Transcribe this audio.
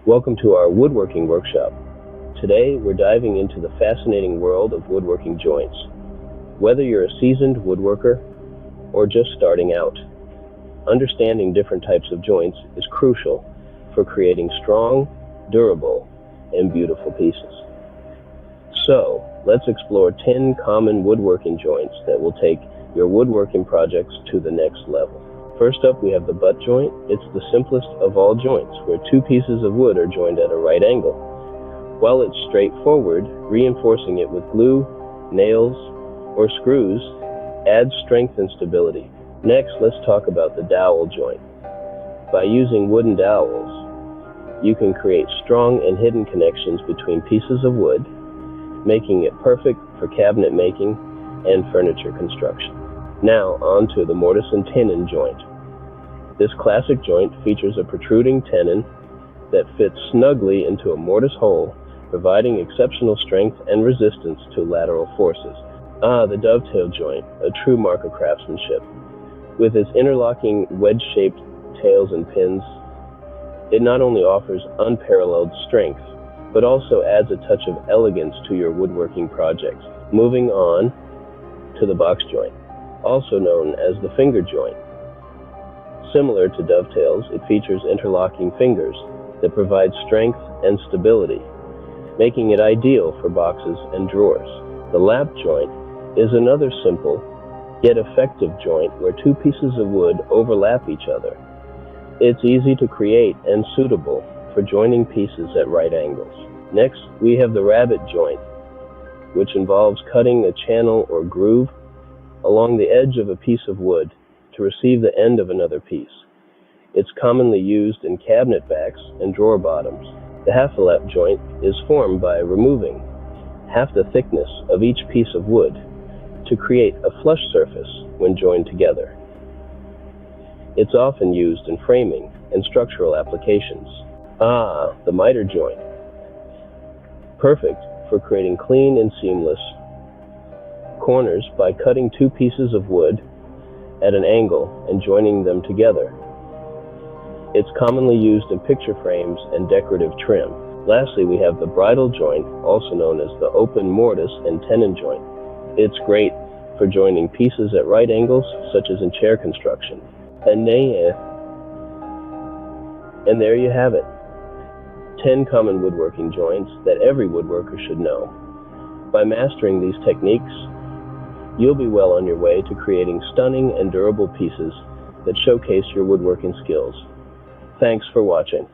Welcome to our woodworking workshop. Today we're diving into the fascinating world of woodworking joints. Whether you're a seasoned woodworker or just starting out, understanding different types of joints is crucial for creating strong, durable, and beautiful pieces. So, let's explore 10 common woodworking joints that will take your woodworking projects to the next level. First up, we have the butt joint. It's the simplest of all joints, where two pieces of wood are joined at a right angle. While it's straightforward, reinforcing it with glue, nails, or screws adds strength and stability. Next, let's talk about the dowel joint. By using wooden dowels, you can create strong and hidden connections between pieces of wood, making it perfect for cabinet making and furniture construction. Now, on to the mortise and tenon joint. This classic joint features a protruding tenon that fits snugly into a mortise hole, providing exceptional strength and resistance to lateral forces. The dovetail joint, a true mark of craftsmanship. With its interlocking wedge-shaped tails and pins, it not only offers unparalleled strength, but also adds a touch of elegance to your woodworking projects. Moving on to the box joint, also known as the finger joint. Similar to dovetails, it features interlocking fingers that provide strength and stability, making it ideal for boxes and drawers. The lap joint is another simple yet effective joint where two pieces of wood overlap each other. It's easy to create and suitable for joining pieces at right angles. Next, we have the rabbet joint, which involves cutting a channel or groove along the edge of a piece of wood to receive the end of another piece. It's commonly used in cabinet backs and drawer bottoms. The half-lap joint is formed by removing half the thickness of each piece of wood to create a flush surface when joined together. It's often used in framing and structural applications. The miter joint. Perfect for creating clean and seamless corners by cutting two pieces of wood at an angle and joining them together. It's commonly used in picture frames and decorative trim. Lastly, we have the bridle joint, also known as the open mortise and tenon joint. It's great for joining pieces at right angles, such as in chair construction. And there you have it. 10 common woodworking joints that every woodworker should know. By mastering these techniques, you'll be well on your way to creating stunning and durable pieces that showcase your woodworking skills. Thanks for watching.